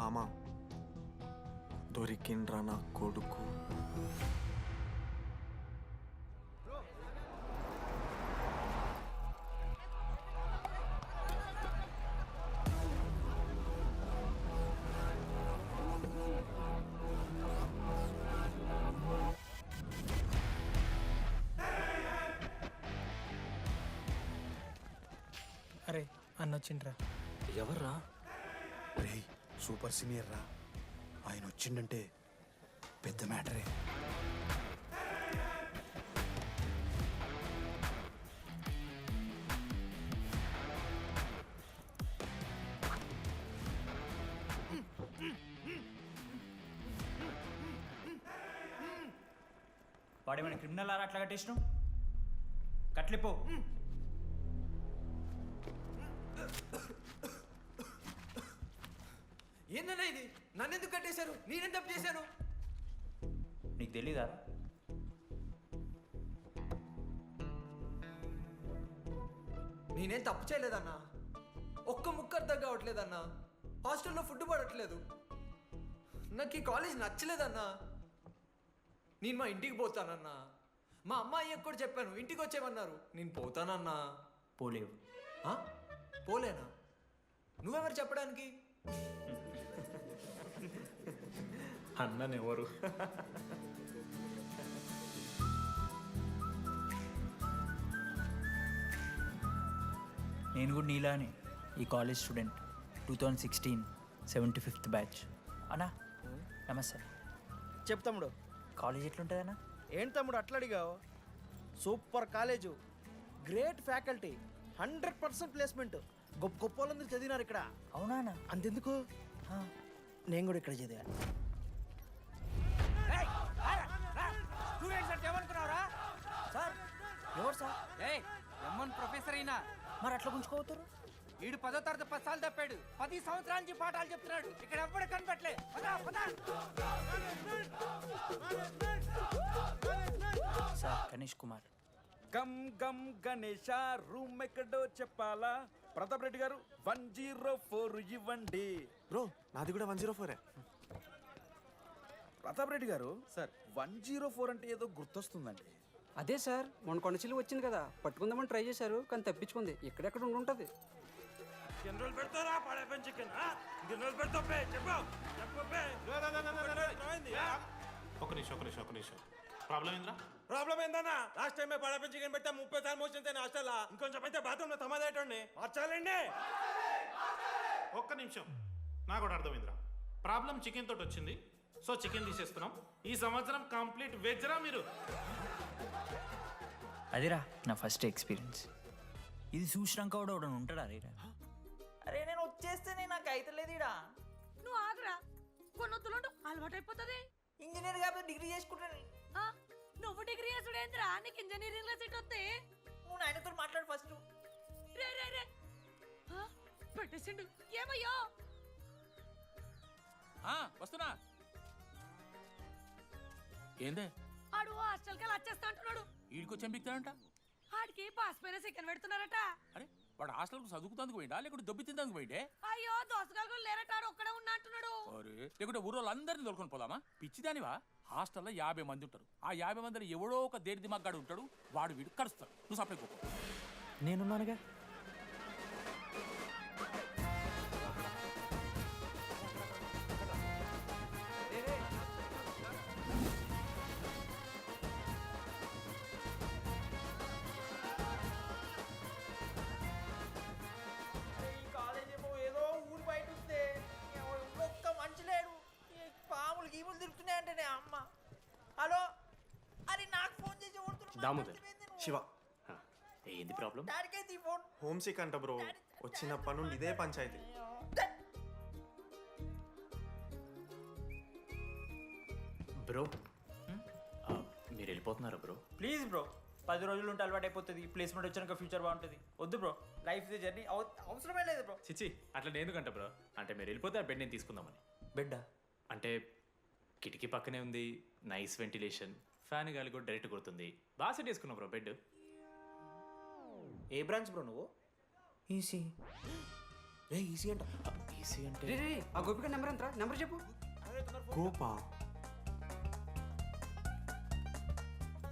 మామ దొరికిండ్రా నా కొడుకు. అరే అన్నొచ్చిండ్రా. ఎవర్రా? రే సూపర్ సీనియర్ రా, ఆయన వచ్చిండంటే పెద్ద మ్యాటరే. వాడేమైనా క్రిమినల్ ఆరా అట్లా కట్టేసినావు? కట్లిపో. ఏందన్నా ఇది? నన్నెందుకు కట్టేశారు? నేనేం తప్పు చేశాను? నీకు తెలీదా? నేనేం తప్పు చేయలేదన్నా. ఒక్క ముక్క అర్థం కావట్లేదన్నా. హాస్టల్లో ఫుడ్ పడట్లేదు. నాకు ఈ కాలేజ్ నచ్చలేదన్నా. నేను మా ఇంటికి పోతానన్నా. మా అమ్మాయికి కూడా చెప్పాను, ఇంటికి వచ్చేమన్నారు. నేను పోతానన్నా. పోలేవు. ఆ? పోలేనా? నువ్వెవరు చెప్పడానికి? అన్ననెవరు? నేను కూడా నీలానే ఈ కాలేజ్ స్టూడెంట్, 2016 75th బ్యాచ్. అన్నా నమస్తే. చెప్పు తమ్ముడు. కాలేజ్ ఎట్లుంటుందన్నా? ఏంటి తమ్ముడు అట్లా అడిగావు? Super college, great faculty, 100% placement. గొప్ప గొప్ప వాళ్ళందరూ చదివినారు ఇక్కడ. అవునా అన్న? అంతెందుకు, నేను కూడా ఇక్కడ చదివా. సార్ ఎవరు సార్? ఎమ్మన్ ప్రొఫెసర్ అయినా మరి అట్లా గుంజుకోవతారు? వీడు 10వ తరగతి 10 సార్లు తప్పాడు. 10 సంవత్సరాల నుంచి పాఠాలు చెప్తున్నాడు. ఇక్కడ ఎవ్వడు కనిపెట్టలే. సార్ గణేష్ కుమార్. గమ్ గమ్ గణేష రూమ్ ఎక్కడో చెప్పాలా? ప్రతాప్ రెడ్డి గారు 104 ఇవ్వండి. బ్రో నాది కూడా 104. ప్రతాప్ రెడ్డి గారు సార్ 104 అంటే ఏదో గుర్తొస్తుందండి. అదే సార్, మొన్న కొండచిల్లు వచ్చింది కదా, పట్టుకుందామని ట్రై చేశారు కానీ తప్పించుకుంది. ఎక్కడెక్కడ ఉండుంటది. ఒక నిమిషం ప్రాబ్లం ఏంద్రా? ప్రాబ్లం ఏందన్నా? లాస్ట్ టైం పడప చికెన్ పెడితే 30 సార్లు మోసింది హాస్టల్. ఇంకొంచెం అయితే బాత్రూమ్ లో తమాదేటండి మార్చాలండి. ఒక్క నిమిషం, నాకు కూడా అర్థమైందిరా. ప్రాబ్లం చికెన్ తోటి వచ్చింది, సో చికెన్ తీసేస్తున్నాం. ఈ సంవత్సరం కంప్లీట్ వెజ్ రా మీరు. అదిరా నా ఫస్ట్ ఎక్స్పీరియన్స్. ఇది చూసినాక కూడా ఒకడు ఉంటాడా రే? అరే నేను వచ్చేస్తేనే నాకు అయితలేదు ఇడా. నువ్వు ఆగరా, కొన్నొత్తులు అలవాటు అయిపోతుంది. ఇంజనీర్ కాబట్టి డిగ్రీ చేసుకుంటాను. నువ్వు డిగ్రీ చేసుడేంద్రా? నీకు ఇంజనీరింగ్ లో సీట్ వస్తే నువ్వు నాయనతో మాట్లాడు ఫస్ట్. రే రే రే పెట్టేసిండు. ఏమయ్యో వస్తున్నా. ఏందే ఆడు హాస్టల్ కి వచ్చేస్తా అంటున్నాడు. వీడికి చెంపిస్తాడంట. ఆడికి పాస్ పైన సెకండ్ పెడుతున్నారట. అరే వాడు హాస్టల్కు చదువుకుతానికి పోయిండా లేకుంటే దొబ్బి తిందానికి పోయిండే? అయ్యో దోసగాలు లేరట, ఆడు ఒక్కడే ఉన్నా అంటున్నాడు. అరే లేకుంటే ఊరు వాళ్ళందరినీ తోలుకొని పోదామా? పిచ్చిదానివా? హాస్టల్లో 50 మంది ఉంటారు. ఆ 50 మందిలో ఎవడో ఒక దేడి దిమాగ్గాడు ఉంటాడు. వాడు వీడు కరుస్తాడు. నువ్వు సప్లై పోకో. నేనున్నానుగా. గీములు తిరుగుతున్నాయంటే అమ్మ. హలో, అరే నాకు ఫోన్ చేసి దామోదర్ శివ, ఏంది ప్రాబ్లం? డాడీకైతే ఈ ఫోన్. హోమ్ సిక్ అంట బ్రో. వచ్చినప్పటి నుండి ఇదే పంచాయతీ. బ్రో మీరు వెళ్ళిపోతున్నారా బ్రో? ప్లీజ్ బ్రో, 10 రోజులు ఉంటే అలవాటు అయిపోతుంది. ప్లేస్మెంట్ వచ్చాక ఫ్యూచర్ బాగుంటుంది. వద్దు బ్రో, లైఫ్ ది జర్నీ, అవసరమే లేదు బ్రో. చిచ్చి అట్లా ఎందుకంట బ్రో? అంటే మీరు వెళ్ళిపోతే ఆ బెడ్ నేను తీసుకుందామని. బెడ్డా? అంటే కిటికీ పక్కనే ఉంది, నైస్ వెంటిలేషన్, ఫ్యాన్ గాలి కూడా డైరెక్ట్ కొడుతుంది. బాగా సెట్ చేసుకున్నావు బ్రో బెడ్. ఏ బ్రాంచ్ బ్రో నువ్వు? ఈసీ. రే ఈసీ అంట ఈసీ అంటే రే రే ఆ గోపిక నెంబర్ ఎంత నెంబర్ చెప్పు. గోపా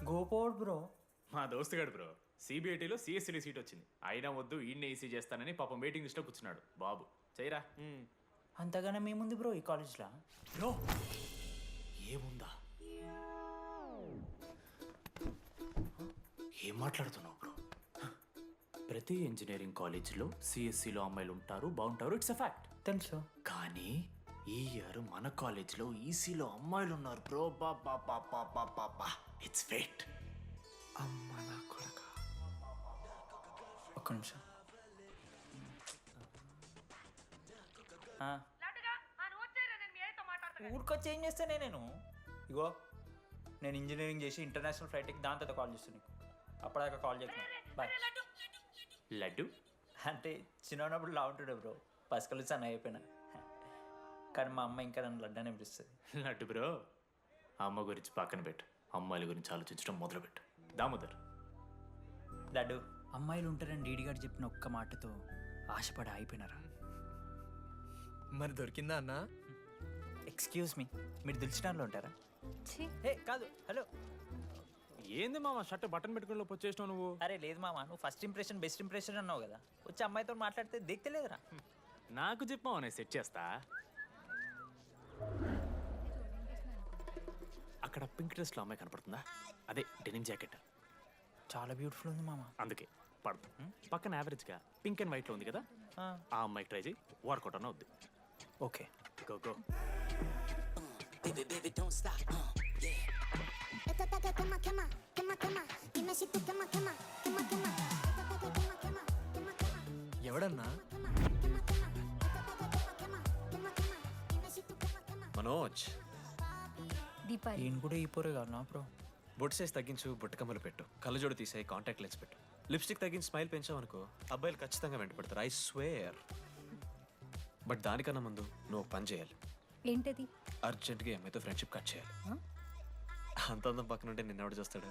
గోపోడ్ బ్రో. మా దోస్తుగాడు బ్రో సిబిఐటీలో సిఎస్సీలో సీట్ వచ్చింది. అయినా వద్దు ఈయన్నే ఈసీ చేస్తానని పాపం వెయిటింగ్ లిస్ట్లో కూర్చున్నాడు. బాబు చేయరా. అంతగానే మేముంది బ్రో ఈ కాలేజ్లో. బ్రో ఏముందా? ఏం మాట్లాడుతున్నావు బ్రో? ప్రతి ఇంజనీరింగ్ కాలేజీలో సిఎస్సిలో అమ్మాయిలు ఉంటారు, బాగుంటారు. It's a fact. తెలుసు. కానీ ఈ ఇయర్ మన కాలేజ్లో ఈసీలో అమ్మాయిలు ఉన్నారు బ్రో. బా ఇట్స్ ఫేట్. అమ్మ నా కొడక. ఒక్క నిమిషం. ఊరికొచ్చి ఏం చేస్తానే నేను? ఇగో నేను ఇంజనీరింగ్ చేసి ఇంటర్నేషనల్ ఫ్లైట్కి దాని తర్వాత కాల్ చేస్తాను నీకు. అప్పటిదాకా కాల్ చేస్తున్నాను. బాయ్. లడ్డు అంటే చిన్నప్పుడు లా ఉంటుండే బ్రో, పసుకలు సన్న అయిపోయినా. కానీ మా అమ్మ ఇంకా నన్ను లడ్డు అని పిలుస్తుంది. లడ్డు బ్రో అమ్మ గురించి పక్కన పెట్టు, అమ్మాయిల గురించి ఆలోచించడం మొదలుపెట్టు. దామోదర్ లడ్డు, అమ్మాయిలు ఉంటారని డీడీగాడు చెప్పిన ఒక్క మాటతో ఆశపడి అయిపోయినారా? మరి దొరికిందా అన్న? ఎక్స్క్యూజ్ మీ, మీరు దిల్చినాల్లో ఉంటారా? ఏ కాదు, హలో. ఏంది మామ షర్ట్ బటన్ పెట్టుకుని లోపు వచ్చేసినావు నువ్వు? అరే లేదు మామ, నువ్వు ఫస్ట్ ఇంప్రెషన్ బెస్ట్ ఇంప్రెషన్ అన్నావు కదా, వచ్చి అమ్మాయితో మాట్లాడితే దిగుతలేదురా. నాకు చెప్పావు నేను సెట్ చేస్తా. అక్కడ పింక్ డ్రెస్లో అమ్మాయి కనపడుతుందా? అదే డెనిమ్ జాకెట్. చాలా బ్యూటిఫుల్ ఉంది మామ. అందుకే పడదు. పక్కన యావరేజ్గా పింక్ అండ్ వైట్లో ఉంది కదా, ఆ అమ్మాయికి ట్రై చేయి. వర్కౌట్ అన్న వద్దు. Okay go go. ఎవడన్నా? మనోజ్, దీపాలి ఈయన కూడా ఈ పోరే కాదు నా బ్రో. బొట్ సైజ్ తగ్గించు, బుట్టకమ్మలు పెట్టు, కళ్ళజోడు తీసాయి, కాంటాక్ట్ లెన్స్ పెట్టు, లిప్స్టిక్ తగ్గించి స్మైల్ పెంచావనుకో అబ్బాయిలు ఖచ్చితంగా వెంటపడతారు. I swear. బట్ దానికన్నా ముందు నువ్వు ఒక పని చేయాలి. ఏంటది? అర్జెంట్గా అమ్మాయితో ఫ్రెండ్షిప్ కట్ చేయాలి. అంత అందం పక్కన ఉంటే నిన్నెవడు చూస్తాడు?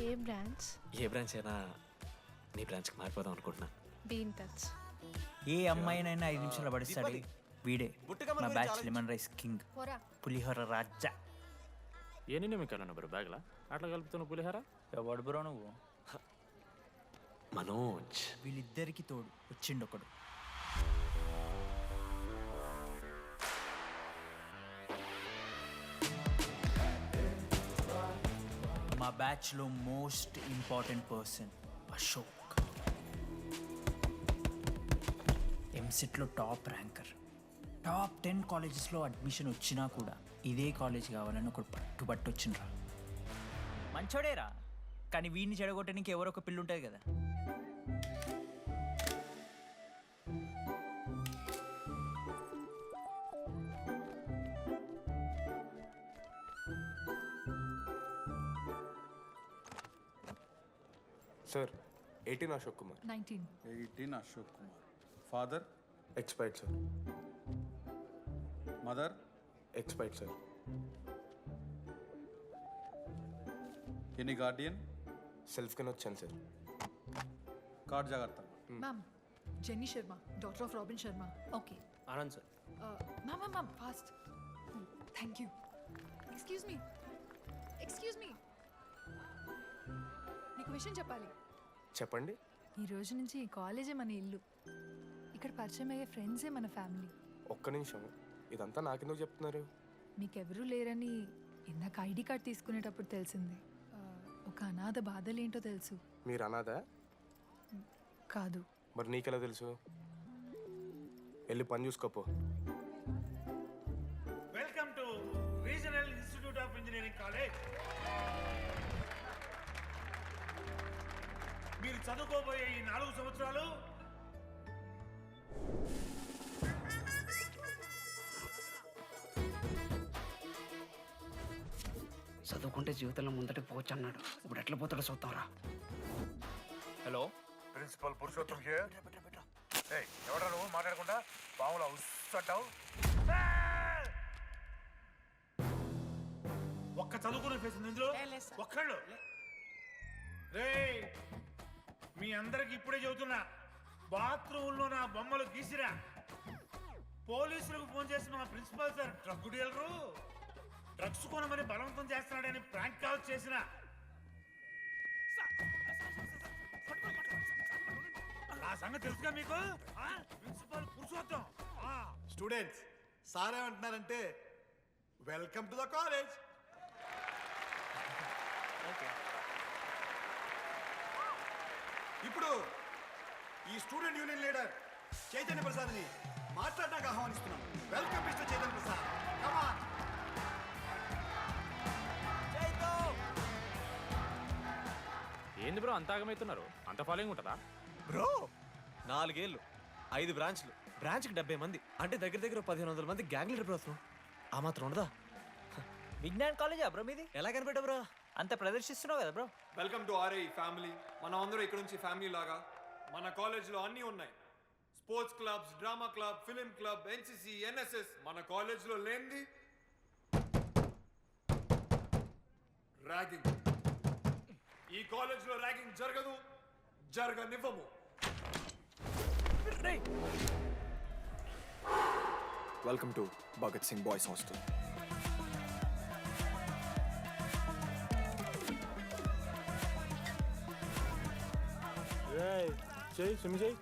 ఏ బ్రాంచ్? ఏ బ్రాంచ్ అయినా నీ బ్రాంచ్కి మారిపోదాం అనుకుంటున్నా. Be in touch. ఏ అమ్మాయినైనా 5 నిమిషాలు పడిస్తాడు వీడే. మా బ్యాచ్ లెమన్ రైస్ కింగ్, పోరా. పులిహోర రాజా. ఏ నిన్న మీకు అన్నా బ్రో బ్యాగ్లా అట్లా కలుపుతున్న పులిహార? ఎవడు బ్రో నువ్వు? మనోజ్, వీళ్ళిద్దరికి తోడు వచ్చిండు ఒకడు. మా బ్యాచ్లో మోస్ట్ ఇంపార్టెంట్ పర్సన్ అశోక్. ఎంసెట్లో టాప్ ర్యాంకర్. టాప్ 10 కాలేజెస్లో అడ్మిషన్ వచ్చినా కూడా ఇదే కాలేజ్ కావాలని ఒకడు పట్టుబట్టు వచ్చిండ్రా. మంచోడేరా, కానీ వీడిని చెడగొట్టడానికి ఎవరో ఒక పిల్లు ఉంటుంది కదా. Sir 18 Ashok Kumar. 19. 18 Ashok Kumar. Father? Expired sir. Mother? Expired sir. Any Guardian? Self కింద వచ్చాను సార్. కార్డ్ జాగ్రత్త. Ma'am, Jenny Sharma, daughter of Robin Sharma. Okay. Anand sir. Ma'am, fast. Thank you. Excuse me. నీకు విషయం చెప్పాలి. చెప్పండి. ఈ రోజు నుంచి ఈ కాలేజే మన ఇల్లు. ఇక్కడ పరిచయం అయ్యే ఫ్రెండ్సే మన ఫ్యామిలీ. ఒక్క నిమిషం, ఇదంతా నాకెందుకు చెప్తున్నారు? మీకెవరూ లేరని ఇందాక ఐడి కార్డ్ తీసుకునేటప్పుడు తెలిసింది. ఒక అనాథ బాధలేంటో తెలుసు. మీరు అనాదా? కాదు. మరి నీకెలా తెలుసు? వెళ్ళి పని చూసుకోపో. Welcome to regional institute of engineering college. మీరు చదువుకోబోయే ఈ 4 సంవత్సరాలు చదువుకుంటే జీవితంలో ముందటికి పోవచ్చు అన్నాడు. ఇప్పుడు ఎట్లా పోతాడో చూద్దాంరా. Hello, principal Purushottam here. ఎవడా నువ్వు మాట్లాడకుండా పాములా ఉస్సంటావు? ఒక్క చదువుకునే ఫేస్ ఇందులో ఒక్కళ్ళు. రే మీ అందరికి ఇప్పుడే చెబుతున్నా, బాత్రూంలో నా బొమ్మలు గీసిరా. పోలీసులకు ఫోన్ చేసి మా principal sir drug dealer drugs కొనమని బలవంతం చేస్తున్నాడని ప్రాంక్ కాల్ చేసిన. ఆ సంగతి తెలుసుగా మీకు? ప్రిన్సిపల్ పురుషోత్తం. స్టూడెంట్స్ సార్ ఏమంటున్నారంటే వెల్కమ్ టు ద కాలేజ్. ఇప్పుడు ఈ స్టూడెంట్ యూనియన్ లీడర్ చైతన్య ప్రసాద్ని మాట్లాడడానికి ఆహ్వానిస్తున్నాం. Welcome mister Chaitanya Prasad. Come on. ఏంది బ్రో అంత ఆగమవుతున్నారు? అంత ఫాలోయింగ్ ఉంటుందా బ్రో? 4 ఏళ్ళు 5 బ్రాంచ్లు, బ్రాంచ్కి 70 మంది, అంటే దగ్గర దగ్గర 1500 మంది గ్యాంగ్ లీడర్ బ్రో. అసలు ఆ మాత్రం ఉండదా? విజ్ఞాన్ కాలేజా బ్రో మీది? ఎలా కనిపెట్టా బ్రో? అంత ప్రదర్శిస్తున్నావు కదా bro. Welcome to RI family. మనం అందరూ ఇక్కడ నుంచి ఫ్యామిలీ లాగా. మన కాలేజ్లో అన్నీ ఉన్నాయి. Sports clubs, drama club, film club, NCC, NSS. మన కాలేజ్లో లేనిది ర్యాగింగ్. ఈ కాలేజ్లో ర్యాగింగ్ జరగదు, జరగనివ్వము. Welcome to Bhagat Singh boys hostel. చెయ్యి స్విమ్ చెయ్యి.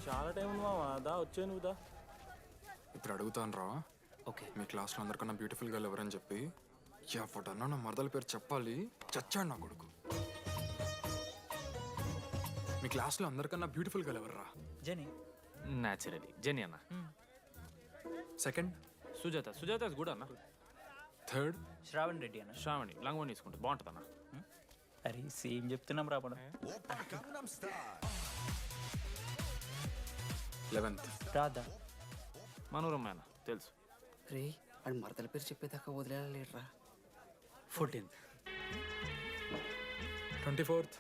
చాలా టైం ఉంది మావా. దా వచ్చే నువ్వు దా. ఇప్పుడు అడుగుతాను రా. ఓకే. మీ క్లాస్లో అందరికన్నా బ్యూటిఫుల్ గర్ల్ ఎవరని చెప్పి ఎవడన్నా నా మరదల పేరు చెప్పాలి. చచ్చాడు నా కొడుకు. మీ క్లాస్లో అందరికన్నా బ్యూటిఫుల్ గర్ల్ ఎవర్రా? జని. న్యాచురలీ జెనీ అన్న. సెకండ్ సుజాత. సుజాత గుడ్ అన్న. థర్డ్ శ్రావణ్ రెడ్డి అన్న. శ్రావణి లంగోని తీసుకుంటుంది, బాగుంటుంది అన్న. అరే సేమ్ చెప్తున్నాం రాపడం. 11th రాదా? మనోరమ్మ అన్న తెలుసు. రే అది మరదల పేరు చెప్పేదాకా వదిలేరా. 14th 24th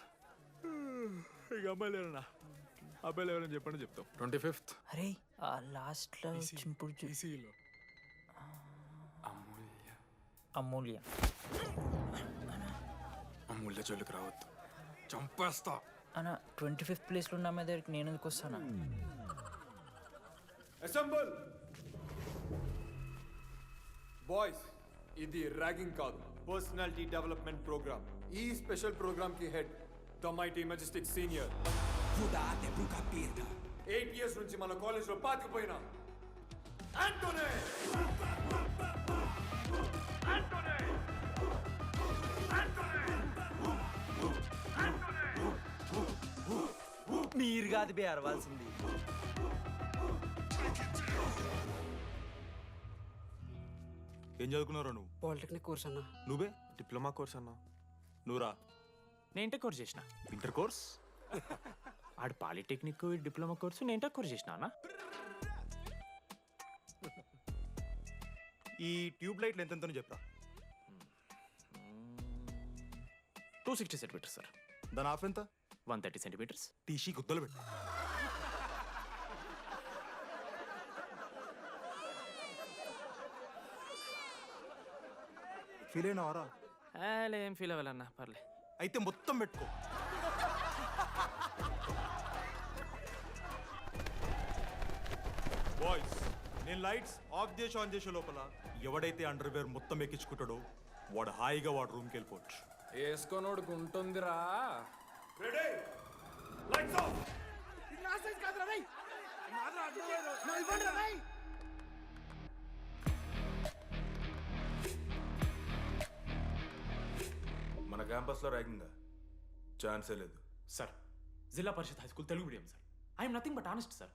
ఇక అమ్మాయిలు ఎవరన్నా అబ్బాయిలు ఎవరని చెప్పండి చెప్తాం. 25th అరే ఆ లాస్ట్లో చింపుడు ఈసీలో అమూల్య. అమూల్య. అమూల్య జోలికి రావద్దు, చంపేస్తా. అన్న 25th ప్లేస్లో ఉన్న అమ్మాయి దగ్గరికి నేను ఎందుకు వస్తానా? Assemble boys. ఇది ర్యాగింగ్ కాదు, పర్సనాలిటీ డెవలప్మెంట్ ప్రోగ్రామ్. ఈ స్పెషల్ ప్రోగ్రామ్ కి head the mighty Majestic senior. 8 years నుంచి మన కాలేజ్ లో పాతిపోయినా ఆంటోనీ. మీరు కాదు బే అరవాల్సింది. ఏం చదువుకున్నారా నువ్వు? పాలిటెక్నిక్ కోర్స్ అన్న. నువ్వే డిప్లొమా కోర్స్ అన్నా. నువ్వురా? నేను ఇంటర్ కోర్స్ చేసిన. Inter course? ఆడు పాలిటెక్నిక్ డిప్లొమా కోర్సు, నేను ఇంటర్ కోర్స్ చేసిన అన్న. ఈ ట్యూబ్ లైట్లు ఎంతెంతనో చెప్పరా. 260 సెంటీమీటర్స్ సార్. దాని ఆఫ్ ఎంత? 130 సెంటీమీటర్స్. టీసీ గుద్దలు పెట్టు. ఫీల్ అయినావారా? ఏం ఫీల్ అవ్వాలన్నా పర్లే. అయితే మొత్తం పెట్టుకో. బాయ్స్, నేను లైట్స్ ఆఫ్ చేసి ఆన్ చేసే లోపల ఎవడైతే అండర్వేర్ మొత్తం ఎక్కించుకుంటాడో వాడు హాయిగా వాడు రూమ్కి వెళ్ళిపోవచ్చు. వేసుకోనోడుకు ఉంటుందిరా. Ready, lights off. మన క్యాంపస్లో ర్యాగింగ్ ఛాన్సే లేదు sir. Zilla Parishad high school Telugu medium sir. I'm nothing but honest sir.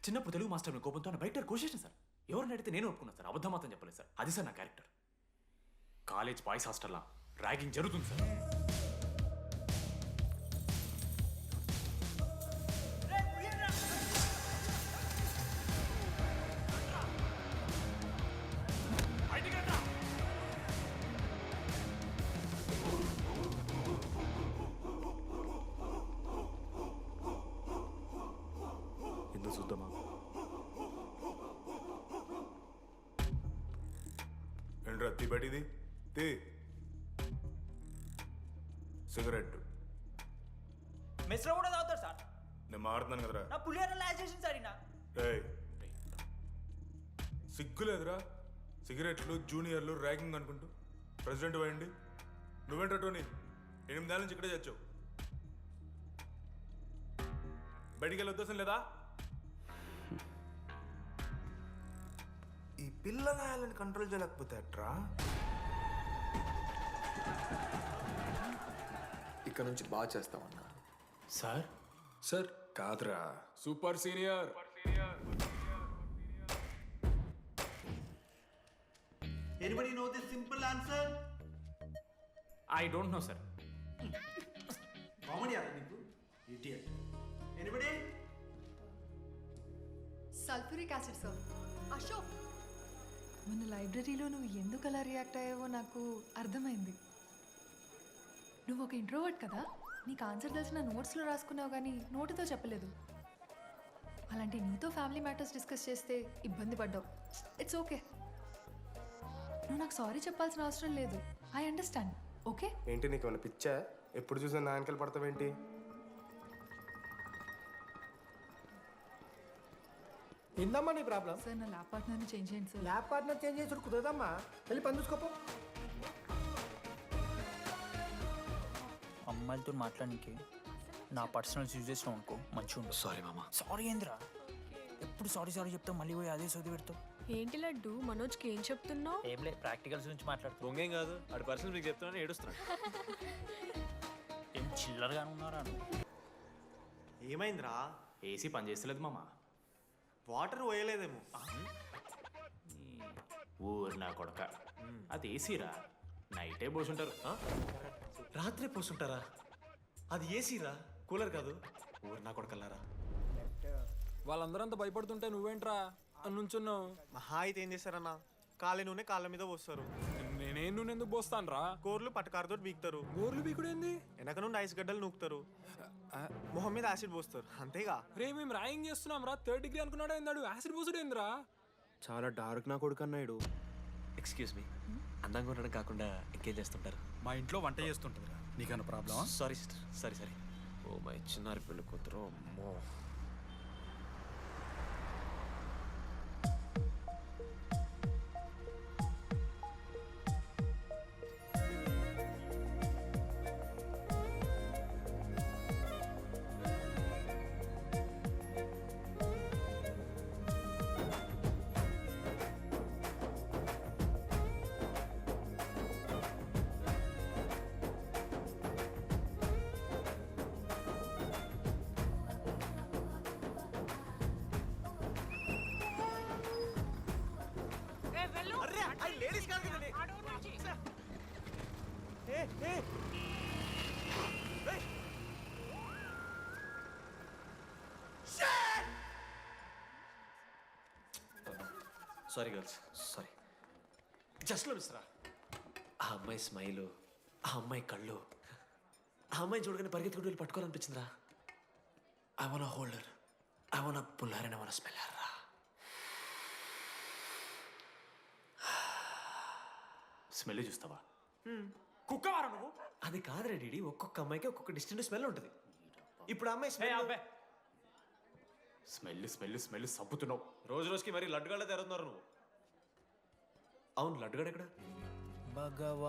చిన్నప్పుడు తెలుగు మాస్టర్ కోపంతో నా బయట కోసేసిన సార్. ఎవరిని అడిగితే నేను ఒప్పుకున్నాను సార్. అబద్ధం మాత్రం చెప్పలేదు సార్. అది సార్ నా క్యారెక్టర్. కాలేజ్ బాయ్స్ హాస్టల్లా ర్యాగింగ్ జరుగుతుంది సార్. ఎందుకు చూద్దామా? ఏంట్రా తీ బయటిది తీ. సిగరెట్ మెస్లో కూడా తాగుతారు సార్. నేను మారుతున్నాను కదరా. నా పులిహోర లాస్ట్ చేసింది సార్ ఈయన. ఏయ్ సిగ్గులేదురా, సిగరెట్లు జూనియర్లు ర్యాగింగ్ అనుకుంటూ ప్రెసిడెంట్ అయ్యండి. నువ్వేంట్రా టోనీ, 8 ఏళ్ళ నుంచి ఇక్కడే చచ్చావు. బయటికి వెళ్ళే ఉద్దేశం లేదా? ఈ పిల్లలని కంట్రోల్ చేయలేకపోతే అట్రా. ఇక్కడ నుంచి బాగా చేస్తామన్నా. సార్ సార్ కాదురా, super senior. Anybody know the simple answer? I don't know sir. Comedy నీకు idiot. Anybody? Sulphuric acid sir. Ashok, మన లైబ్రరీలో నువ్వు ఎందుకు అలా రియాక్ట్ అయ్యావో నాకు అర్థమైంది. నువ్వు ఒక ఇంట్రోవర్ట్ కదా, నీకు ఆన్సర్ తెలిసిన నోట్స్లో రాసుకున్నావు కానీ నోటితో చెప్పలేదు. అలాంటి నీతో ఫ్యామిలీ మ్యాటర్స్ డిస్కస్ చేస్తే ఇబ్బంది పడ్డావు. ఇట్స్ ఓకే, నువ్వు నాకు సారీ చెప్పాల్సిన అవసరం లేదు. I understand. ఓకే? ఏంటి నీకు ఏమైనా పిచ్చా? ఎప్పుడు చూసినా నా వెనకాల పడతావేంటి? ఏందమ్మా నీ ప్రాబ్లం? సార్ నా ల్యాబ్ పార్ట్నర్ని చేంజ్ చేయండి సార్. ల్యాబ్ పార్ట్నర్ చేంజ్ చేసి కుదరదమ్మా. వెళ్ళి పని చూసుకోపో. అమ్మాయిలతో మాట్లాడడానికి నా పర్సనల్ యూజెస్లో అనుకో మంచిగా ఉండదు. సారీ మామా. సారీ ఏందిరా, ఎప్పుడు సారీ సారీ చెప్తావు, మళ్ళీ పోయి అదే సోది పెడతావు. ఏంటి లడ్డు, మనోజ్కి ఏం చెప్తున్నావు? ఏం లేదు, ప్రాక్టికల్స్ గురించి మాట్లాడుతావు. దొంగేం కాదు, ఆడి పర్సనల్ మీకు చెప్తున్నాను ఏడుస్తున్నాడు. ఏం చిల్లరగా ఉన్నారా? ఏమైందిరా? ఏసీ పని చేస్తలేదు మామ. వాటర్ పోయలేదేమో. ఊరు నా కొడక, అది ఏసీరా, నైటే పోసుంటారు. రాత్రి పోసుంటారా? అది ఏసీరా, కూలర్ కాదు. ఊరు నా కొడకల్లారా. వాళ్ళందరంతా భయపడుతుంటే నువ్వేంట్రా నుంచున్నావు? మహా అయితే ఏం చేస్తారన్నా, కాళ్ళ నూనె కాళ్ళ మీద పోస్తారు. నేనేం నూనె ఎందుకు పోస్తాను రా? కూరలు పట్టకారుతో బీకుతారు. గోర్లు బీకుడు ఏంది? వెనక నుండి ఐస్ గడ్డలు నూకుతారు. మొహం మీద యాసిడ్ పోస్తారు, అంతేగా. రే మేము ర్యాగింగ్ చేస్తున్నాం రా, 3rd డిగ్రీ అనుకున్నాడు ఏందాడు, యాసిడ్ పోసుడు ఏందిరా? చాలా డార్క్ నా కొడుకు అన్నాడు. ఎక్స్క్యూజ్ మీ, అందంగా ఉండడం కాకుండా ఇంకేం చేస్తుంటారు? మా ఇంట్లో వంట చేస్తుంటుందిరా. నీకన్నా ప్రాబ్లమా? Sorry sister, sorry. Oh my చిన్నారి పెళ్ళి కూతురు, అమ్మో. Sorry girls, sorry. జస్ట్ లో మిస్రా. ఆ అమ్మాయి స్మైలు, ఆ అమ్మాయి కళ్ళు, ఆ అమ్మాయి చూడగానే పరిగెత్తుకుంటూ వెళ్ళి పట్టుకోవాలనిపించిందిరా. I want holder, I want puller and I want smell her రా. స్మెల్ చూస్తావా? కుక్కవారా నువ్వు? అది కాదురా డీడీ, ఒక్కొక్క అమ్మాయికి ఒక్కొక్క డిస్టెంట్ స్మెల్ ఉంటుంది. ఇప్పుడు ఆ అమ్మాయి స్మెల్ స్మెల్ స్మెల్ స్మెల్ సబ్బుతున్నావు. రోజు రోజుకి మరి లడ్డుగాళ్ళ తెరుతున్నారు నువ్వు. అవును, లడ్డుగాడు ఎక్కడ? భగవా